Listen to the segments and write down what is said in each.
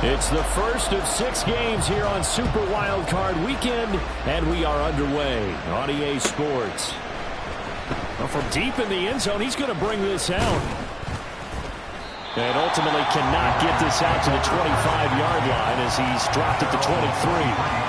It's the first of 6 games here on Super Wildcard Weekend, and we are underway on EA Sports. Well, from deep in the end zone, he's going to bring this out. And ultimately cannot get this out to the 25-yard line as he's dropped at the 23.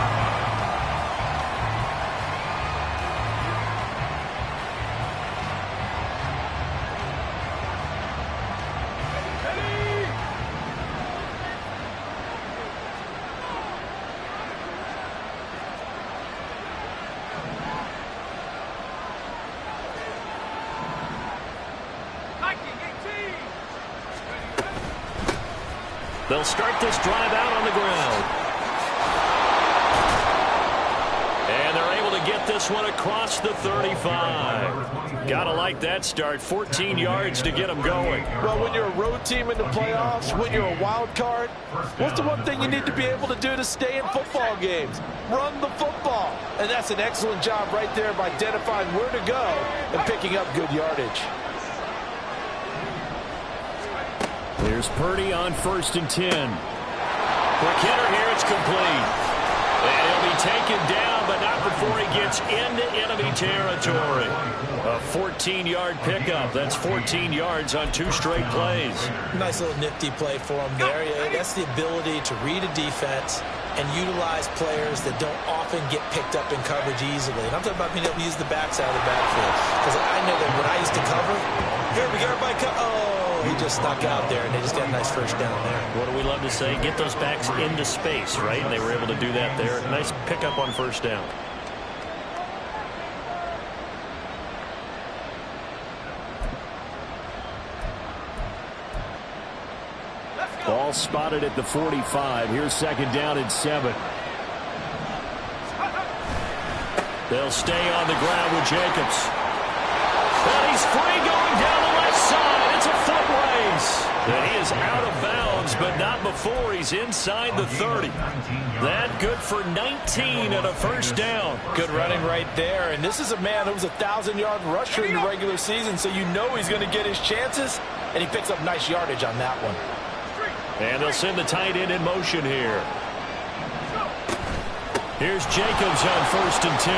They'll start this drive out on the ground. And they're able to get this one across the 35. Gotta like that start. 14 yards to get them going. Well, when you're a road team in the playoffs, when you're a wild card, what's the one thing you need to be able to do to stay in football games? Run the football. And that's an excellent job right there of identifying where to go and picking up good yardage. Here's Purdy on 1st and 10. Quick hitter here, it's complete. And he'll be taken down, but not before he gets into enemy territory. A 14-yard pickup. That's 14 yards on 2 straight plays. Nice little nifty play for him there. That's the ability to read a defense and utilize players that don't often get picked up in coverage easily. And I'm talking about being able to use the backside of the backfield. Because I know that when I used to cover, here we go, everybody come. Oh, he just stuck out there, and they just got a nice first down there. What do we love to say? Get those backs into space, right? And they were able to do that there. Nice pickup on 1st down. Ball spotted at the 45. Here's 2nd down and 7. They'll stay on the ground with Jacobs. And he's free going down the left side. It's a foot race. And he is out of bounds, but not before he's inside the 30. That good for 19 and a 1st down. Good running right there. And this is a man who was a 1,000-yard rusher in the regular season, so you know he's going to get his chances. And he picks up nice yardage on that one. And they'll send the tight end in motion here. Here's Jacobs on 1st and 10.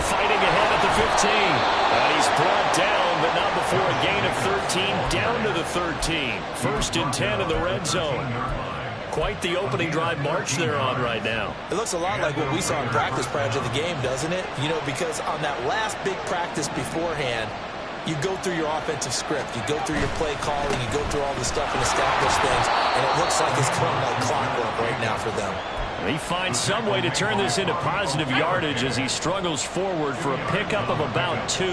Fighting ahead at the 15. And he's brought down, but not before a gain of 13, down to the 13. 1st and 10 in the red zone. Quite the opening drive march they're on right now. It looks a lot like what we saw in practice prior to the game, doesn't it? You know, because on that last big practice beforehand, you go through your offensive script, you go through your play calling, you go through all the stuff and establish things, and it looks like it's going like clockwork right now for them. He finds some way to turn this into positive yardage as he struggles forward for a pickup of about 2.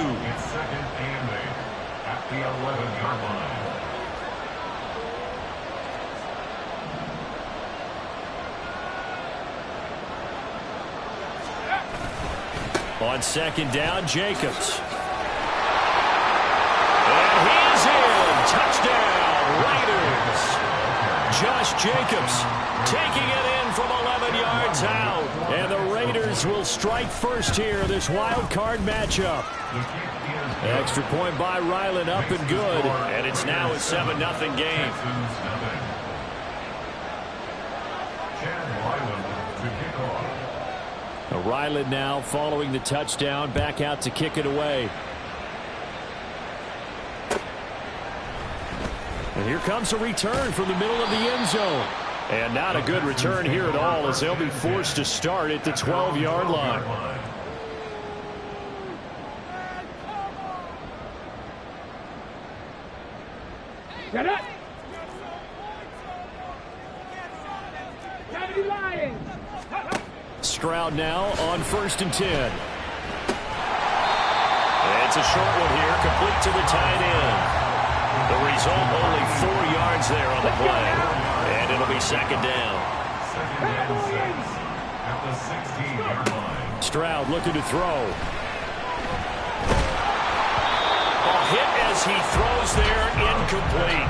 On 2nd down, Jacobs. And he is in. Touchdown, Raiders. Josh Jacobs taking it in from 11 yards out. And the Raiders will strike first here, this wild card matchup. Extra point by Ryland, up and good. And it's now a 7-0 game. Ryland now following the touchdown, back out to kick it away. And here comes a return from the middle of the end zone. And not a good return here at all, as they'll be forced to start at the 12-yard line. Get it! Stroud now on 1st and 10. It's a short one here, complete to the tight end. The result, only 4 yards there on the play. And it'll be 2nd down. Stroud looking to throw. A hit as he throws there, incomplete.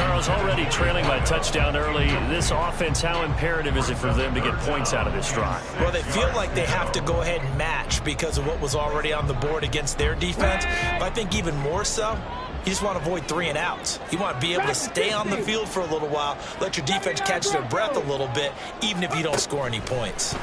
Charles, already trailing by a touchdown early. This offense, how imperative is it for them to get points out of this drive? Well, they feel like they have to go ahead and match because of what was already on the board against their defense. But I think even more so, you just want to avoid 3 and outs. You want to be able to stay on the field for a little while, let your defense catch their breath a little bit, even if you don't score any points.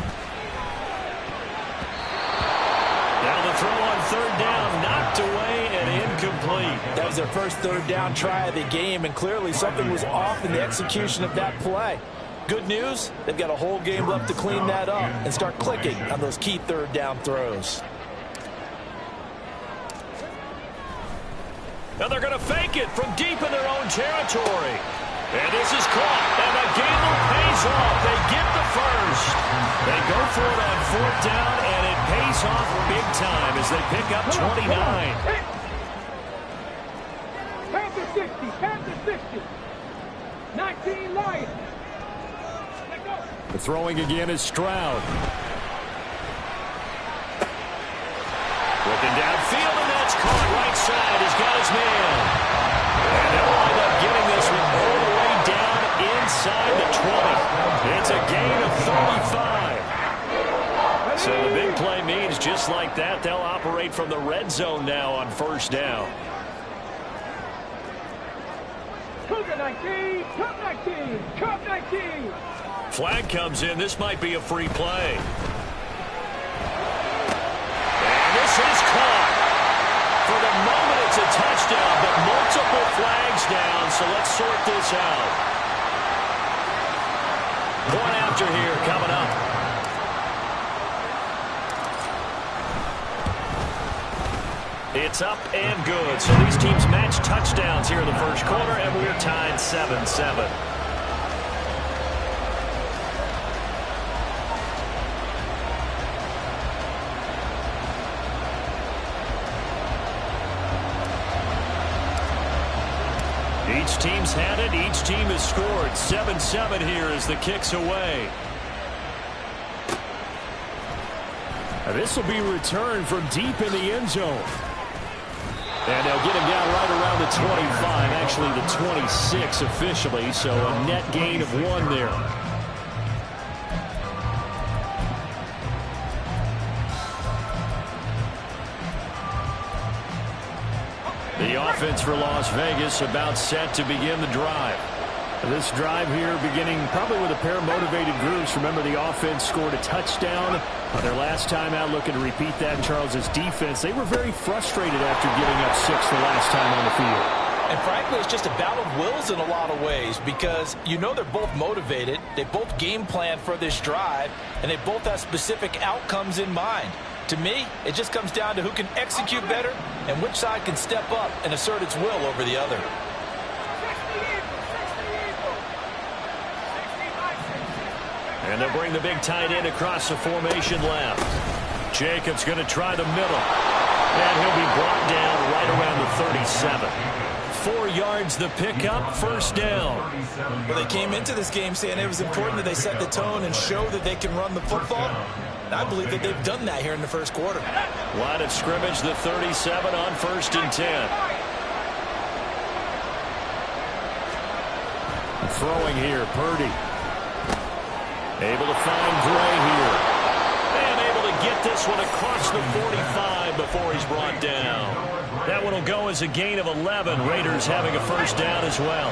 Now the throw on third down, knocked away and incomplete. That was their first third down try of the game, and clearly something was off in the execution of that play. Good news, they've got a whole game left to clean that up and start clicking on those key third down throws. Now they're going to fake it from deep in their own territory. And this is caught, and the gamble pays off. They get the first. They go for it on fourth down, and it pays off big time as they pick up 29. Panther 60, Panther 60. 19 Lions. Let go. The throwing again is Stroud. Looking downfield, and that's caught right side. He's got his man. And they'll wind up getting this one all the way down inside the 20. It's a gain of 35. So the big play means just like that, they'll operate from the red zone now on first down. Cougar 19, Cup 19, Cup 19. Flag comes in. This might be a free play. This is caught. For the moment, it's a touchdown, but multiple flags down, so let's sort this out. Going after here coming up. It's up and good. So these teams match touchdowns here in the first quarter, and we're tied 7-7. Each team's had it. Each team has scored. 7-7 here as the kick's away. Now this will be returned from deep in the end zone. And they'll get him down right around the 25, actually the 26 officially, so a net gain of 1 there. The offense for Las Vegas about set to begin the drive. This drive here beginning probably with a pair of motivated groups. Remember, the offense scored a touchdown their last time out, looking to repeat that in Charles's defense. They were very frustrated after giving up 6 the last time on the field. And frankly, it's just a battle of wills in a lot of ways because you know they're both motivated. They both game plan for this drive, and they both have specific outcomes in mind. To me, it just comes down to who can execute better and which side can step up and assert its will over the other. And they'll bring the big tight end across the formation left. Jacobs going to try the middle. And he'll be brought down right around the 37. 4 yards the pickup, first down. Well, they came into this game saying it was important that they set the tone and show that they can run the football. I believe that they've done that here in the first quarter. Line of scrimmage, the 37 on 1st and 10. Throwing here, Purdy. Able to find Gray here. And able to get this one across the 45 before he's brought down. That one will go as a gain of 11. Raiders having a first down as well.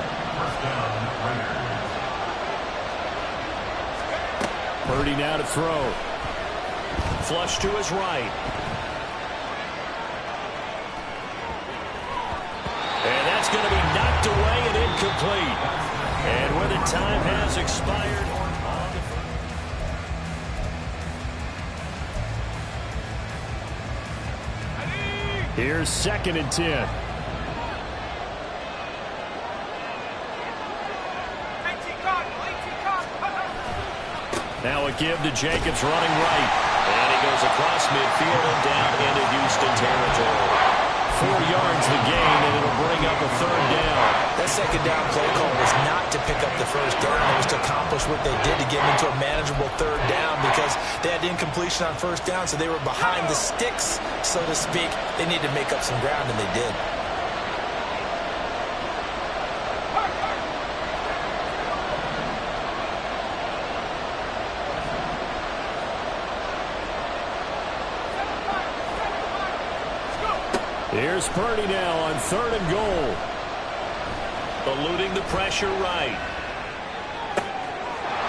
Purdy now to throw. Flush to his right. And that's going to be knocked away and incomplete. And when the time has expired. Here's 2nd and 10. Now a give to Jacobs running right. And he goes across midfield and down into Houston territory. 4 yards the gain, and it'll bring up a 3rd down. That 2nd down play call was not to pick up the first down. It was to accomplish what they did to get into a manageable 3rd down because they had incompletion on 1st down, so they were behind the sticks, so to speak. They needed to make up some ground, and they did. Here's Purdy now on 3rd and goal. Eluding the pressure right.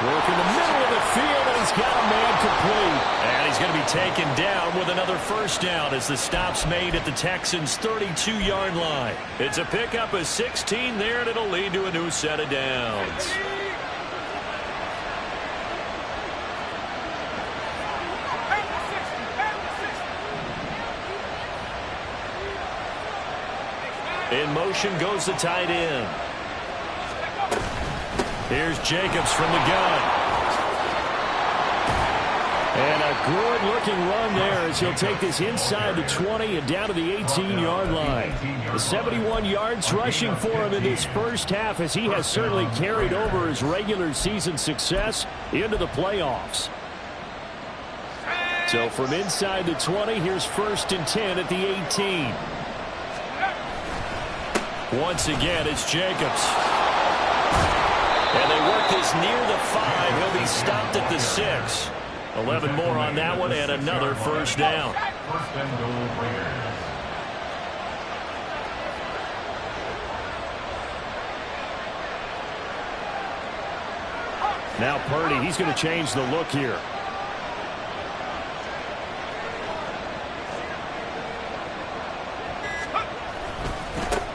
Work in the middle of the field, and he's got a man complete. And he's going to be taken down with another first down as the stop's made at the Texans' 32-yard line. It's a pickup of 16 there, and it'll lead to a new set of downs. In motion goes the tight end. Here's Jacobs from the gun. And a good-looking run there as he'll take this inside the 20 and down to the 18-yard line. The 71 yards rushing for him in this first half as he has certainly carried over his regular season success into the playoffs. So from inside the 20, here's 1st and 10 at the 18. Once again, it's Jacobs. And they work this near the 5. He'll be stopped at the 6. 11 more on that one and another first down. Now Purdy, he's going to change the look here.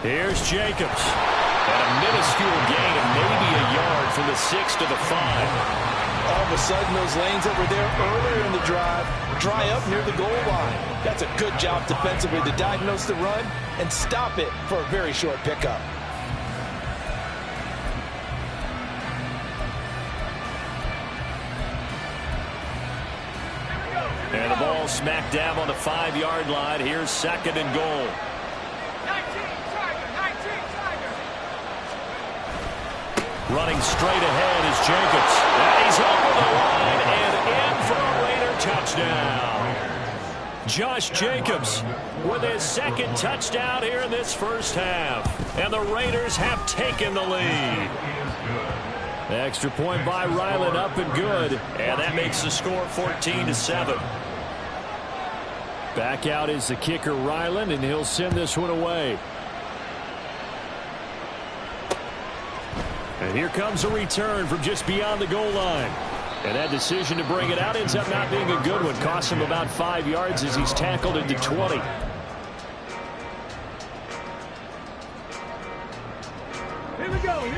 Here's Jacobs. And a minuscule gain of maybe a yard from the 6 to the 5. All of a sudden, those lanes that were there earlier in the drive dry up near the goal line. That's a good job defensively to diagnose the run and stop it for a very short pickup. And the ball smack dab on the 5-yard line. Here's 2nd and goal. Running straight ahead is Jacobs. And he's over the line and in for a Raider touchdown. Josh Jacobs with his 2nd touchdown here in this first half. And the Raiders have taken the lead. Extra point by Ryland, up and good. And that makes the score 14-7. Back out is the kicker Ryland, and he'll send this one away. And here comes a return from just beyond the goal line. And that decision to bring it out ends up not being a good one. Costs him about 5 yards as he's tackled into 20.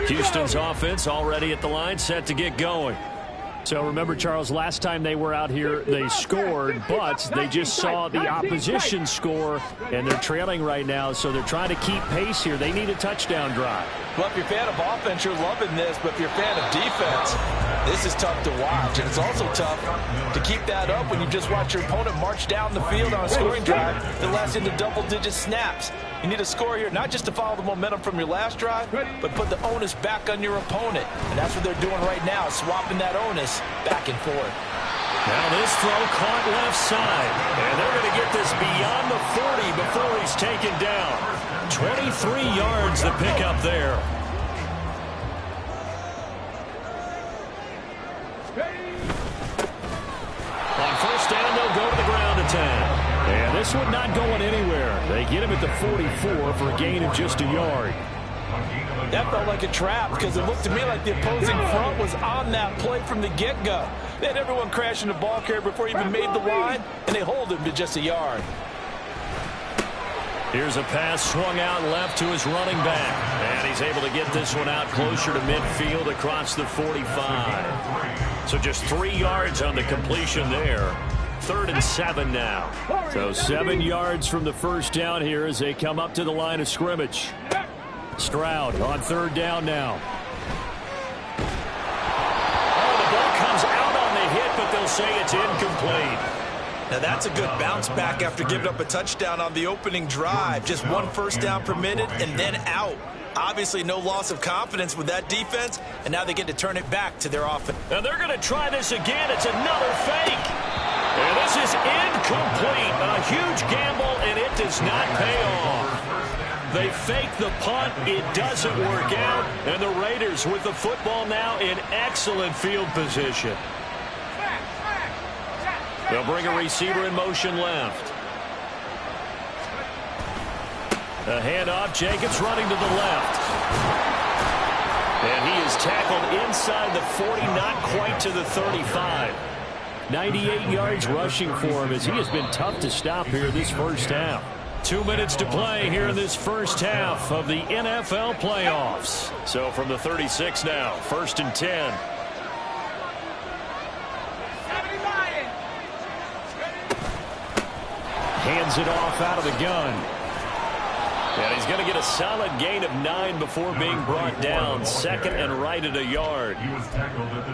Houston's offense already at the line, set to get going. So remember, Charles, last time they were out here, they scored, but they just saw the opposition score, and they're trailing right now, so they're trying to keep pace here. They need a touchdown drive. Well, if you're a fan of offense, you're loving this, but if you're a fan of defense, this is tough to watch. And it's also tough to keep that up when you just watch your opponent march down the field on a scoring drive that lasts into double-digit snaps. You need a score here, not just to follow the momentum from your last drive, but put the onus back on your opponent. And that's what they're doing right now, swapping that onus back and forth. Now this throw caught left side. And they're going to get this beyond the 40 before he's taken down. 23 yards the pickup there. On first down, they'll go to the ground attack. And this one not going anywhere. They get him at the 44 for a gain of just a yard. That felt like a trap because it looked to me like the opposing front was on that play from the get-go. They had everyone crashing the ball carrier before he even made the line, and they hold him to just a yard. Here's a pass swung out left to his running back. And he's able to get this one out closer to midfield across the 45. So just 3 yards on the completion there. 3rd and 7 now. So 7 yards from the first down here as they come up to the line of scrimmage. Stroud on 3rd down now. Oh, the ball comes out on the hit, but they'll say it's incomplete. Now that's a good bounce back after giving up a touchdown on the opening drive. Just 1 first down permitted and then out. Obviously no loss of confidence with that defense, and now they get to turn it back to their offense. And they're going to try this again. It's another fake. And this is incomplete. A huge gamble, and it does not pay off. They fake the punt. It doesn't work out. And the Raiders with the football now in excellent field position. They'll bring a receiver in motion left. A handoff, Jacobs running to the left. And he is tackled inside the 40, not quite to the 35. 98 yards rushing for him as he has been tough to stop here this first half. 2 minutes to play here in this first half of the NFL playoffs. So from the 36 now, 1st and 10. Hands it off out of the gun. And he's going to get a solid gain of 9 before being brought down. 2nd and right at a yard.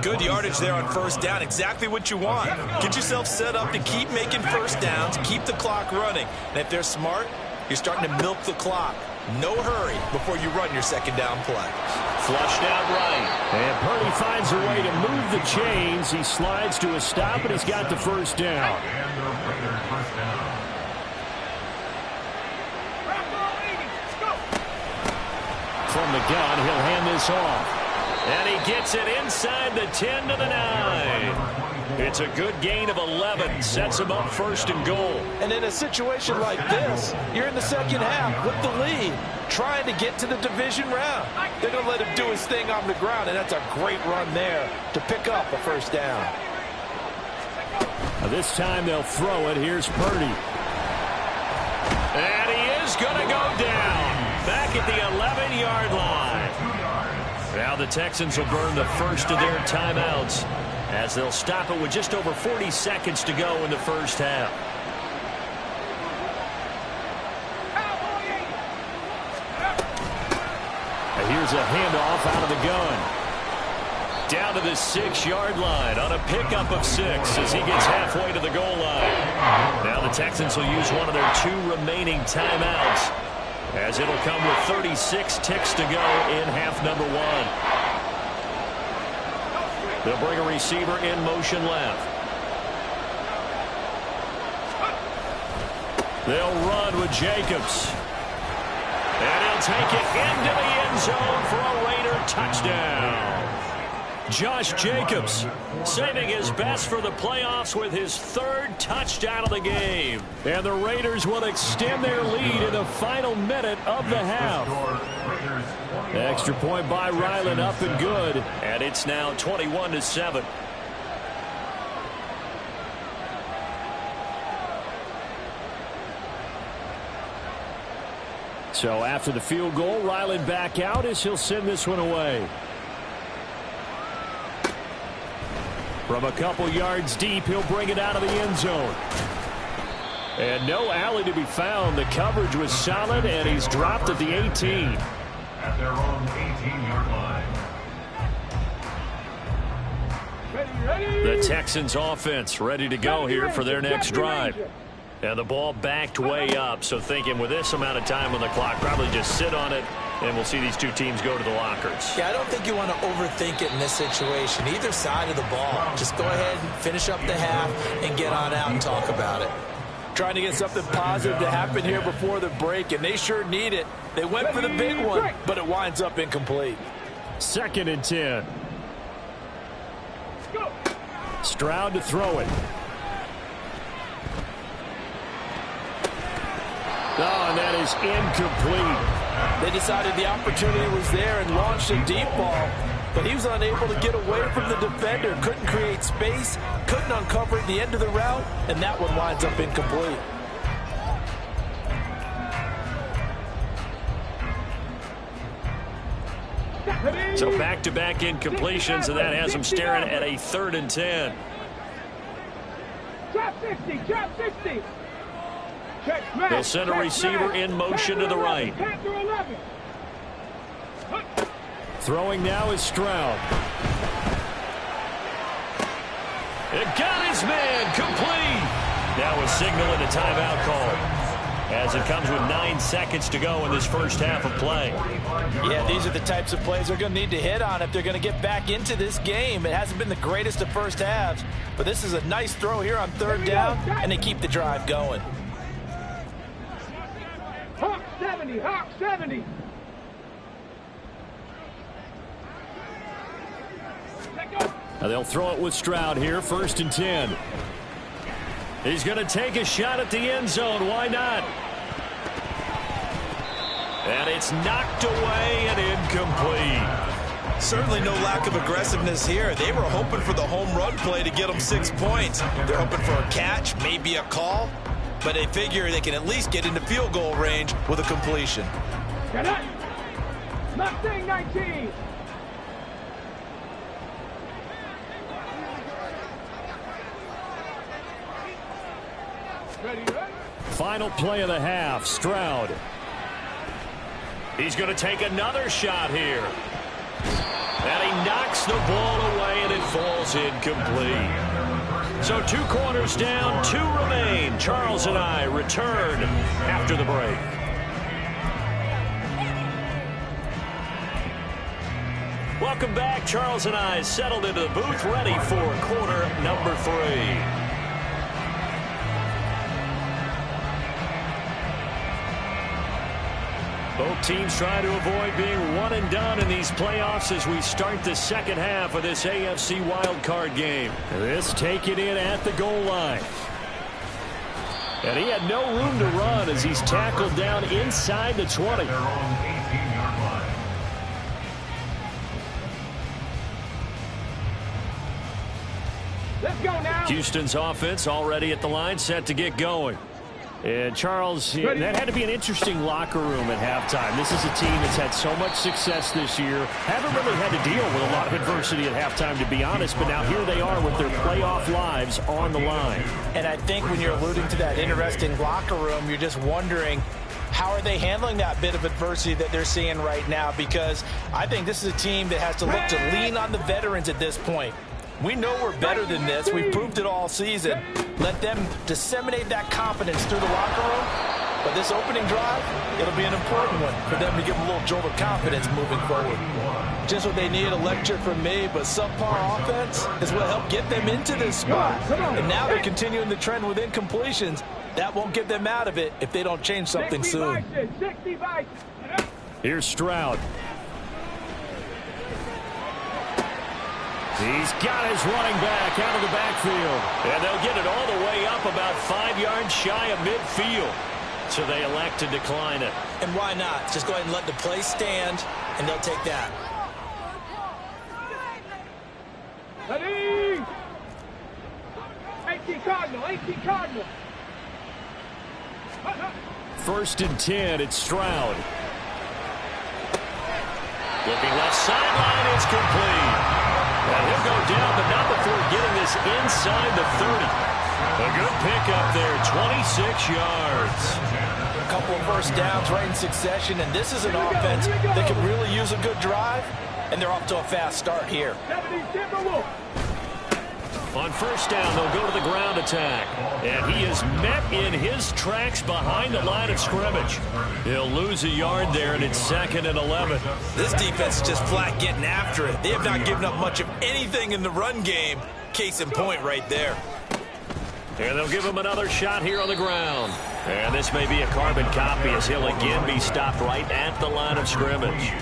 Good yardage there on 1st down. Exactly what you want. Get yourself set up to keep making 1st downs, keep the clock running. And if they're smart, you're starting to milk the clock. No hurry before you run your 2nd down play. Flushed out right. And Purdy finds a way to move the chains. He slides to a stop, and he's got the 1st down. From the gun, he'll hand this off. And he gets it inside the 10 to the 9. It's a good gain of 11. Sets him up 1st and goal. And in a situation like this, you're in the 2nd half with the lead, trying to get to the division round. They're going to let him do his thing on the ground, and that's a great run there to pick up a 1st down. Now this time they'll throw it. Here's Purdy. And he is going to go down. Back at the 11-yard line. Now the Texans will burn the first of their timeouts as they'll stop it with just over 40 seconds to go in the first half. And here's a handoff out of the gun. Down to the 6-yard line on a pickup of 6 as he gets halfway to the goal line. Now the Texans will use one of their 2 remaining timeouts, as it'll come with 36 ticks to go in half number 1. They'll bring a receiver in motion left. They'll run with Jacobs. And he'll take it into the end zone for a Raider touchdown. Josh Jacobs saving his best for the playoffs with his 3rd touchdown of the game. And the Raiders will extend their lead in the final minute of the half. Extra point by Ryland, up and good. And it's now 21-7. So after the field goal, Ryland back out as he'll send this one away. From a couple yards deep, he'll bring it out of the end zone. And no alley to be found. The coverage was solid, and he's dropped at the 18. At their own 18-yard line. The Texans offense ready to go here for their next drive. And the ball backed way up, so thinking with this amount of time on the clock, probably just sit on it, and we'll see these 2 teams go to the lockers. Yeah, I don't think you want to overthink it in this situation. Either side of the ball. Just go ahead and finish up the half and get on out and talk about it. Trying to get something positive to happen here before the break, and they sure need it. They went for the big one, but it winds up incomplete. 2nd and 10. Stroud to throw it. Oh, and that is incomplete. They decided the opportunity was there and launched a deep ball, but he was unable to get away from the defender, couldn't create space, couldn't uncover the end of the route, and that one winds up incomplete. So back-to-back incompletions, and that has them staring at a 3rd and 10. Drop 60, drop 60. They'll send a receiver in motion to the right. Throwing now is Stroud. It got his man complete. Now a signal and a timeout call, as it comes with 9 seconds to go in this first half of play. Yeah, these are the types of plays they're going to need to hit on if they're going to get back into this game. It hasn't been the greatest of first halves, but this is a nice throw here on 3rd down, and they keep the drive going. Hawk 70, Hawk 70. Now they'll throw it with Stroud here, 1st and 10. He's going to take a shot at the end zone. Why not? And it's knocked away and incomplete. Certainly no lack of aggressiveness here. They were hoping for the home run play to get them 6 points. They're hoping for a catch, maybe a call, but they figure they can at least get into field goal range with a completion. Mustang 19. Ready. Final play of the half, Stroud. He's going to take another shot here. And he knocks the ball away, and it falls incomplete. So 2 quarters down, 2 remain. Charles and I return after the break. Welcome back. Charles and I settled into the booth, ready for quarter number 3. Both teams try to avoid being one and done in these playoffs as we start the second half of this AFC wildcard game. This taken in at the goal line. And he had no room to run as he's tackled down inside the 20. Let's go now. Houston's offense already at the line, set to get going. And Charles, that had to be an interesting locker room at halftime. This is a team that's had so much success this year. Haven't really had to deal with a lot of adversity at halftime, to be honest. But now here they are with their playoff lives on the line. And I think when you're alluding to that interesting locker room, you're just wondering, how are they handling that bit of adversity that they're seeing right now? Because I think this is a team that has to look to lean on the veterans at this point. We know we're better than this. We've proved it all season. Let them disseminate that confidence through the locker room. But this opening drive, it'll be an important one for them to give them a little jolt of confidence moving forward. Just what they need, a lecture from me, but subpar offense is what helped get them into this spot. And now they're continuing the trend with incompletions. That won't get them out of it if they don't change something soon. Here's Stroud. He's got his running back out of the backfield. And they'll get it all the way up about 5 yards shy of midfield. So they elect to decline it. And why not? Just go ahead and let the play stand, and they'll take that. Ready? 18 Cardinal, 18 Cardinal. 1st and 10, it's Stroud. Looking left sideline, it's complete. And he'll go down, but not before getting this inside the 30. A good pickup there, 26 yards. A couple of first downs right in succession, and this is an offense that can really use a good drive, and they're off to a fast start here. On 1st down, they'll go to the ground attack. And he is met in his tracks behind the line of scrimmage. He'll lose a yard there, and it's 2nd and 11. This defense is just flat getting after it. They have not given up much of anything in the run game. Case in point right there. And they'll give him another shot here on the ground. And this may be a carbon copy as he'll again be stopped right at the line of scrimmage.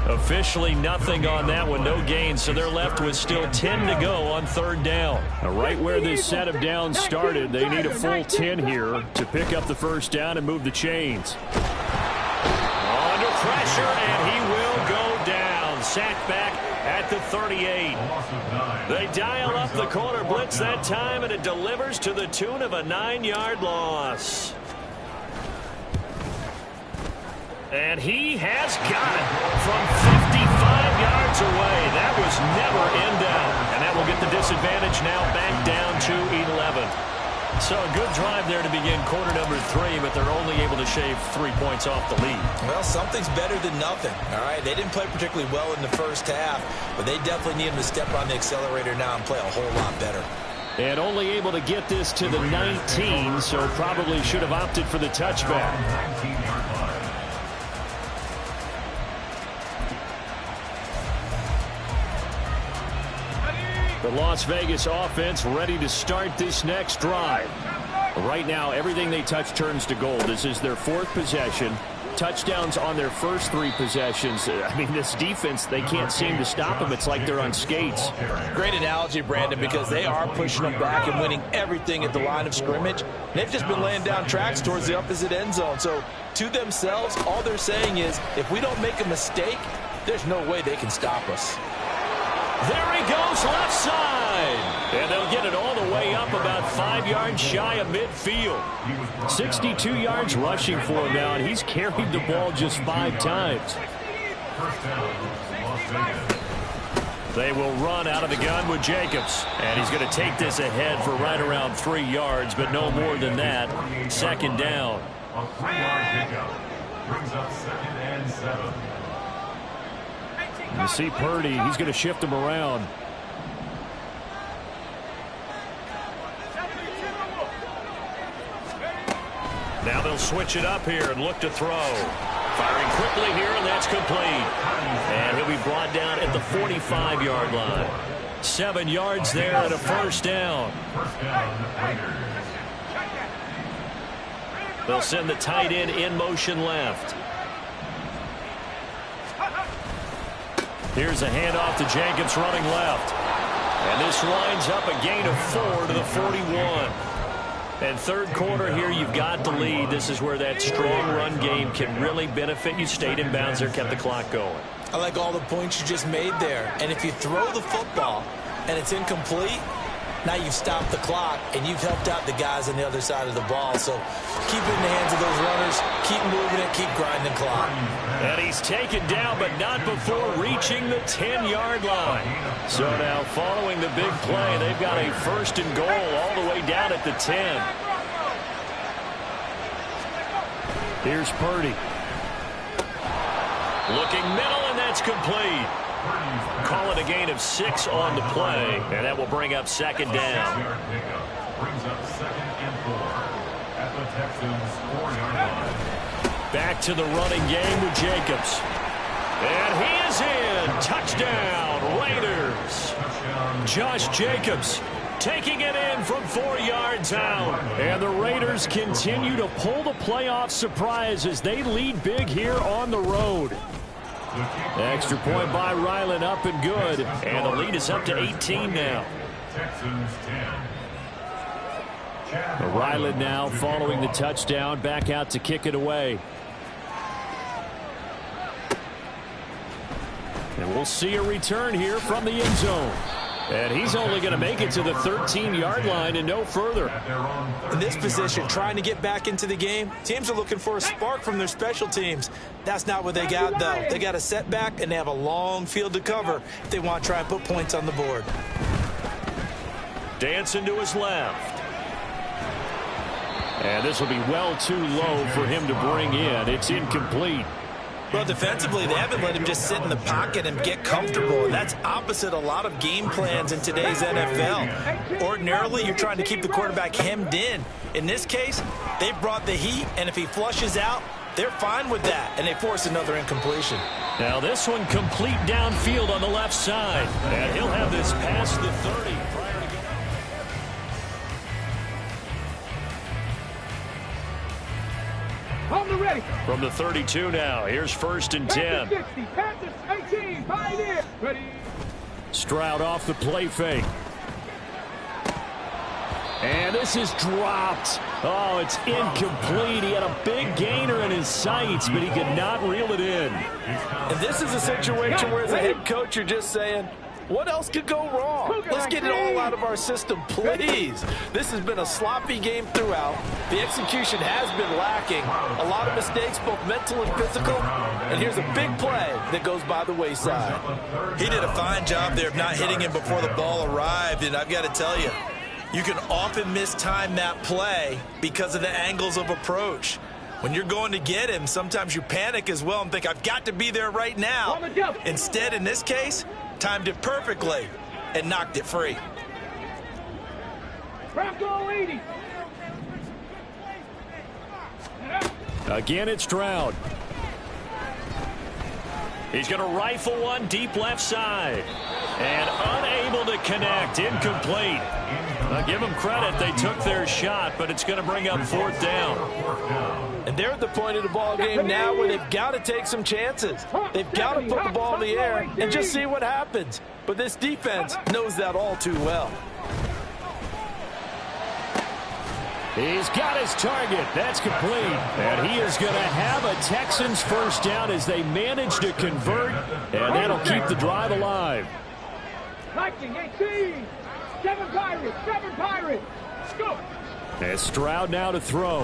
Officially nothing on that one, no gain, so they're left with still 10 to go on 3rd down. Now, right where this set of downs started, they need a full 10 here to pick up the 1st down and move the chains. Under pressure, and he will go down. Sacked back at the 38. They dial up the corner blitz that time, and it delivers to the tune of a 9-yard loss. And he has got it from 55 yards away. That was never in doubt. And that will get the disadvantage now back down to 11. So a good drive there to begin quarter number 3, but they're only able to shave 3 points off the lead. Well, something's better than nothing. All right, they didn't play particularly well in the first half, but they definitely need him to step on the accelerator now and play a whole lot better. And only able to get this to the 19, so probably should have opted for the touchback. The Las Vegas offense ready to start this next drive. Right now, everything they touch turns to gold. This is their 4th possession. touchdowns on their first 3 possessions. I mean, this defense, they can't seem to stop them. It's like they're on skates. Great analogy, Brandon, because they are pushing them back and winning everything at the line of scrimmage. They've just been laying down tracks towards the opposite end zone. So to themselves, all they're saying is, if we don't make a mistake, there's no way they can stop us. There he goes, left side. And they'll get it all the way up about 5 yards shy of midfield. 62 yards rushing for him now, and he's carried the ball just 5 times. They will run out of the gun with Jacobs. And he's going to take this ahead for right around 3 yards, but no more than that. 2nd down. A 3-yard pickup brings up 2nd and 7. You see Purdy, he's going to shift him around. Now they'll switch it up here and look to throw. Firing quickly here, and that's complete. And he'll be brought down at the 45-yard line. 7 yards there and a 1st down. They'll send the tight end in motion left. Here's a handoff to Jacobs running left. And this winds up a gain of 4 to the 41. And 3rd quarter here, you've got the lead. This is where that strong run game can really benefit you. Stayed in bounds there, kept the clock going. I like all the points you just made there. And if you throw the football and it's incomplete, now you've stopped the clock and you've helped out the guys on the other side of the ball. So keep it in the hands of those runners. Keep moving it. Keep grinding clock. And he's taken down, but not before reaching the 10-yard line. So now following the big play, they've got a 1st and goal all the way down at the 10. Here's Purdy. Looking middle, and that's complete. Call it a gain of 6 on the play, and that will bring up 2nd down. Brings up 2nd and 4 at the Texans' 4-yard line. Back to the running game with Jacobs. And he is in. Touchdown, Raiders. Josh Jacobs taking it in from 4 yards out. And the Raiders continue to pull the playoff surprise as they lead big here on the road. Extra point by Ryland, up and good. And the lead is up to 18 now. Texans 10. Ryland now following the touchdown, back out to kick it away. And we'll see a return here from the end zone. And he's only going to make it to the 13-yard line and no further. In this position, trying to get back into the game, teams are looking for a spark from their special teams. That's not what they got, though. They got a setback, and they have a long field to cover if they want to try and put points on the board. Dancing to his left. And this will be well too low for him to bring in. It's incomplete. Well, defensively, they haven't let him just sit in the pocket and get comfortable, and that's opposite a lot of game plans in today's NFL. Ordinarily, you're trying to keep the quarterback hemmed in. In this case, they brought the heat, and if he flushes out, they're fine with that, and they force another incompletion. Now this one complete downfield on the left side, and he'll have this past the 30. On the ready. From the 32 now, here's 1st and 10. Panthers 60, Panthers 18, Pioneer. Ready. Stroud off the play fake. And this is dropped. Oh, it's incomplete. He had a big gainer in his sights, but he could not reel it in. And this is a situation where as a head coach, you're just saying, what else could go wrong? Let's get it all out of our system, please. This has been a sloppy game throughout. The execution has been lacking. A lot of mistakes, both mental and physical. And here's a big play that goes by the wayside. He did a fine job there of not hitting him before the ball arrived, and I've got to tell you, you can often mistime that play because of the angles of approach. When you're going to get him, sometimes you panic as well and think, I've got to be there right now. Instead, in this case, timed it perfectly and knocked it free. Again, it's Stroud. He's going to rifle one deep left side. And unable to connect. Incomplete. I'll give them credit. They took their shot, but it's going to bring up 4th down. And they're at the point of the ball game now where they've got to take some chances. They've got to put the ball in the air and just see what happens. But this defense knows that all too well. He's got his target. That's complete. And he is going to have a Texans 1st down as they manage to convert, and that'll keep the drive alive. Viking 18. 7 Pirates. 7 Pirates. Go. And Stroud now to throw.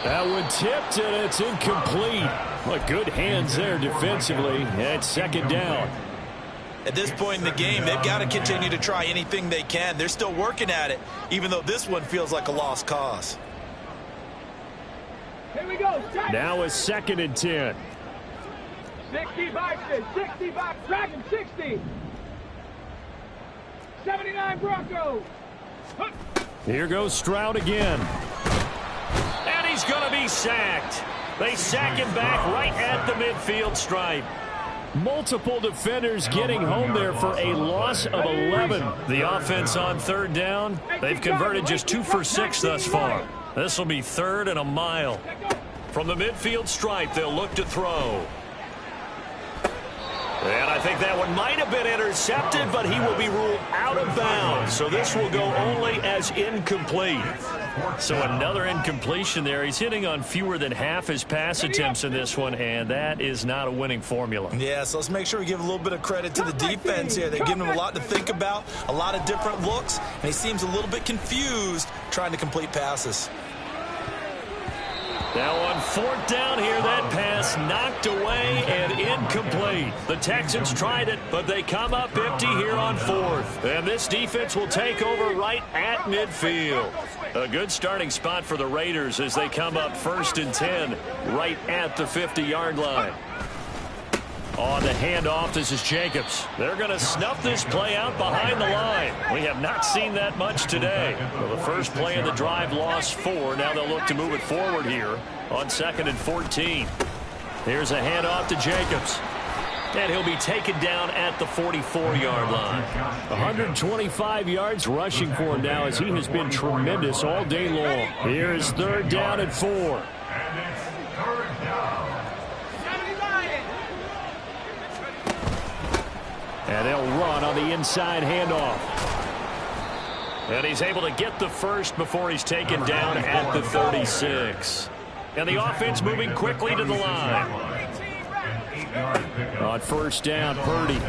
That one tipped, and it's incomplete. Well, good hands there defensively. And 2nd down. At this point in the game, they've got to continue to try anything they can. They're still working at it, even though this one feels like a lost cause. Here we go. Now a 2nd and 10. 65, 65, Dragon 60. 79 Broncos. Here goes Stroud again. And he's going to be sacked. They sack him back right at the midfield stripe. Multiple defenders getting home there for a loss of 11. The offense on 3rd down. They've converted just 2 for 6 thus far. This will be 3rd and a mile. From the midfield stripe, they'll look to throw. And I think that one might have been intercepted, but he will be ruled out of bounds. So this will go only as incomplete. So another incompletion there. He's hitting on fewer than half his pass attempts in this one, and that is not a winning formula. Yeah, so let's make sure we give a little bit of credit to the defense here. They're giving him a lot to think about, a lot of different looks, and he seems a little bit confused trying to complete passes. Now on 4th down here, that pass knocked away and incomplete. The Texans tried it, but they come up empty here on 4th. And this defense will take over right at midfield. A good starting spot for the Raiders as they come up 1st and 10 right at the 50-yard line. On the handoff, this is Jacobs. They're going to snuff this play out behind the line. We have not seen that much today. Well, the first play of the drive lost 4. Now they'll look to move it forward here on 2nd and 14. Here's a handoff to Jacobs. And he'll be taken down at the 44-yard line. 125 yards rushing for him now as he has been tremendous all day long. Here's 3rd down and 4. And it's 3rd down. And they'll run on the inside handoff. And he's able to get the first before he's taken down at the 36. And the offense moving quickly to the line. On 1st down, Purdy.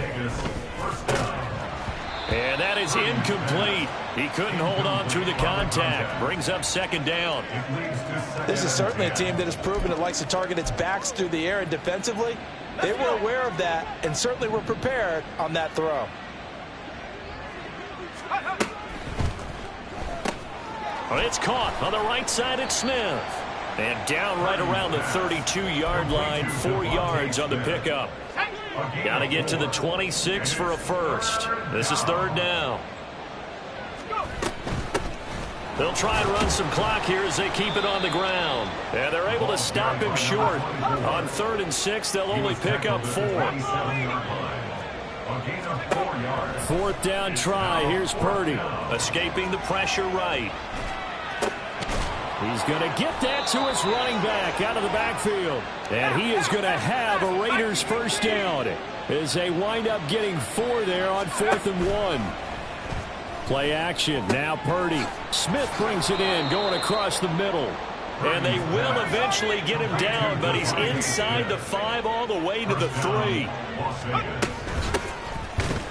And that is incomplete. He couldn't hold on through the contact. Brings up 2nd down. This is certainly a team that has proven it likes to target its backs through the air, and defensively, they were aware of that and certainly were prepared on that throw. Well, it's caught on the right side at Smith. And down right around the 32-yard line, 4 yards on the pickup. Got to get to the 26 for a first. This is 3rd down. They'll try and run some clock here as they keep it on the ground. And they're able to stop him short. On 3rd and 6, they'll only pick up 4. 4th down try. Here's Purdy. Escaping the pressure right. He's going to get that to his running back out of the backfield. And he is going to have a Raiders 1st down as they wind up getting 4 there on 4th and 1. Play action. Now Purdy. Smith brings it in, going across the middle. And they will eventually get him down, but he's inside the 5 all the way to the 3.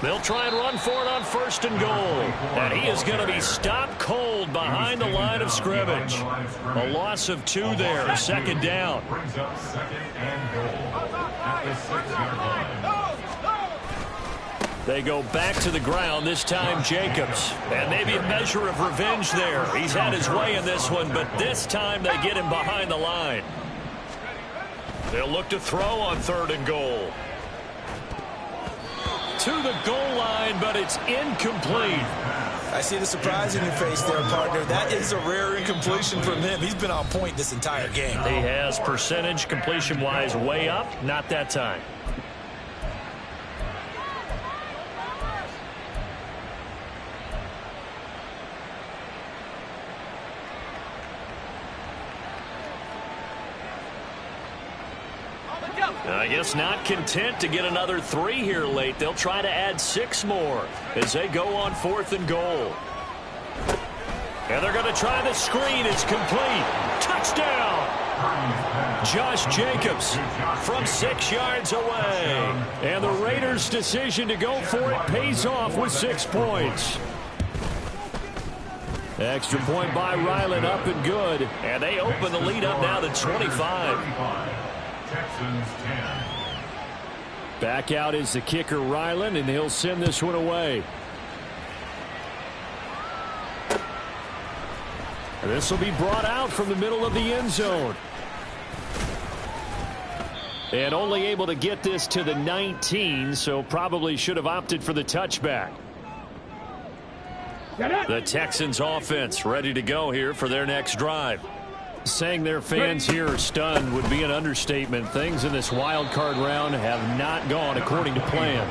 They'll try and run for it on 1st and goal. And he is going to be stopped cold behind the line of scrimmage. A loss of 2 there, 2nd down. Brings up 2nd and goal at the 6-yard line. They go back to the ground, this time Jacobs. And maybe a measure of revenge there. He's had his way in this one, but this time they get him behind the line. They'll look to throw on 3rd and goal. To the goal line, but it's incomplete. I see the surprise in your face there, partner. That is a rare incompletion from him. He's been on point this entire game. He has percentage completion-wise way up, not that time. I guess not content to get another 3 here late. They'll try to add 6 more as they go on 4th and goal. And they're going to try the screen. It's complete. Touchdown. Josh Jacobs from 6 yards away. And the Raiders' decision to go for it pays off with 6 points. Extra point by Ryland, up and good. And they open the lead up now to 25. Texans 10. Back out is the kicker, Ryland, and he'll send this one away. This will be brought out from the middle of the end zone. And only able to get this to the 19, so probably should have opted for the touchback. The Texans offense ready to go here for their next drive. Saying their fans here are stunned would be an understatement. Things in this wild card round have not gone according to plan.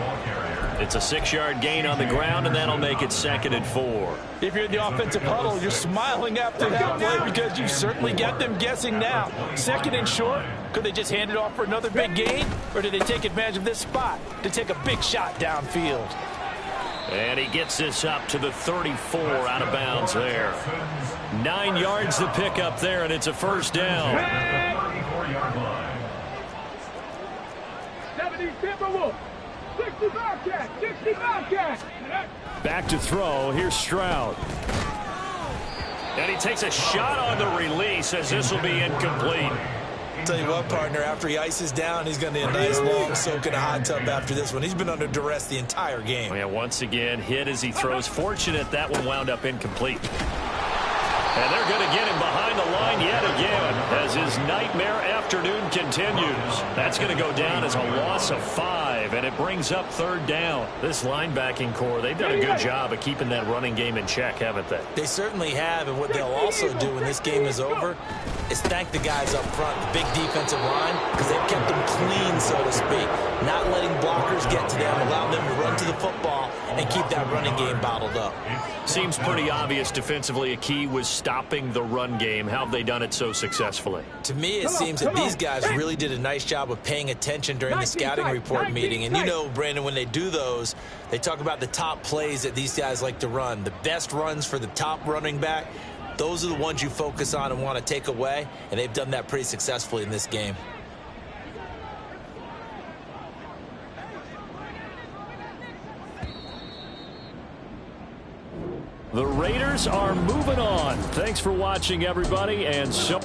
It's a 6-yard gain on the ground, and that'll make it 2nd and 4. If you're in the offensive huddle, you're smiling after that play because you certainly got them guessing now. 2nd and short, could they just hand it off for another big gain? Or did they take advantage of this spot to take a big shot downfield? And he gets this up to the 34 out of bounds there. 9 yards to pick up there, and it's a 1st down. 34-yard line. 70 Timberwolves. 60 Bobcat. 60 Bobcat. Back to throw. Here's Stroud. And he takes a shot on the release as this will be incomplete. Tell you what, partner, after he ices down, he's going to need a nice long soak in a hot tub after this one. He's been under duress the entire game. And once again, hit as he throws. Fortunate that one wound up incomplete. And they're going to get him behind the line yet again as his nightmare afternoon continues. That's going to go down as a loss of 5, and it brings up 3rd down. This linebacking core, they've done a good job of keeping that running game in check, haven't they? They certainly have, and what they'll also do when this game is over is thank the guys up front, the big defensive line, because they've kept them clean, so to speak, not letting blockers get to them, allowing them to run to the football and keep that running game bottled up. Seems pretty obvious defensively a key was stopping the run game. How have they done it so successfully? To me, it seems that these guys really did a nice job of paying attention during the scouting report meeting. And you know, Brandon, when they do those, they talk about the top plays that these guys like to run. The best runs for the top running back, those are the ones you focus on and want to take away. And they've done that pretty successfully in this game. The Raiders are moving on. Thanks for watching, everybody, and so